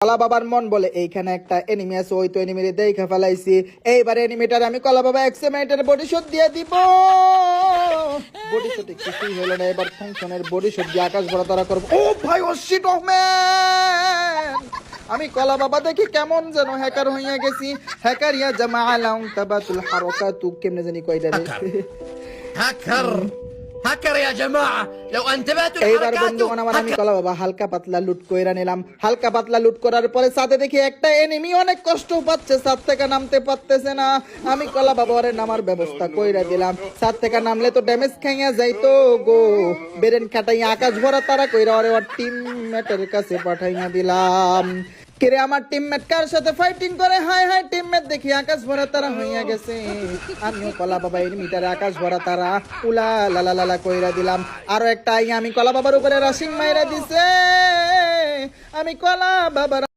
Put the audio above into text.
কলা বাবার মন বলে এইখানে একটা এনিমি আছে, ওই তো এনিমি দেখে ফেলাইছি, এইবার এনিমিটার আমি কলা বাবা এক্সেমেন্টের বডি শট দিয়ে দিব। বডি শটে কিছুই হলো না, এবার ফাংশনের বডি শট দিয়ে আকাশ ভরা তারা করবো। ও ভাই, ও শিট অফ ম্যান, আমি কলা বাবা দেখি কেমন যেন হ্যাকার হইয়া গেছি। হ্যাকার ইয়া জামা আলাউন তাবাতুল হারাকাতু, কেমনে জানি কইডা রে। هكر هكر يا جماعة لو انتبهتوا এইবার لحركاته বন্ধুগণ আমার আমি কলা বাবা হালকা পাতলা লুট কইরা নিলাম। হালকা পাতলা লুট করার পরে সাথে দেখি একটা এনিমি অনেক কষ্ট পাচ্ছে, ছাদ থেকে নামতে পারতেছে না। আমি কলা বাবা ওরে নামার ব্যবস্থা কইরা দিলাম। ছাদ থেকে নামলে তো ড্যামেজ খাইয়া যাইতো গো, বেরেন খাটাইয়া আকাশ ভরা তারা কইরা ওরে ওর টিমমেটের কাছে পাঠাইয়া দিলাম। কিরে আমার টিমমেট কার সাথে ফাইটিং করে, হাই হাই টিমমেট দেখি আকাশ ভরা তারা হইয়া গেছে। আমিও কলা বাবা এনিমিটারে আকাশ ভরা তারা উলা লালা লালা কইরা দিলাম। আরো একটা আই আমি কলা বাবার উপরে রাশিং মাইরা দিছে। আমি কলা বাবার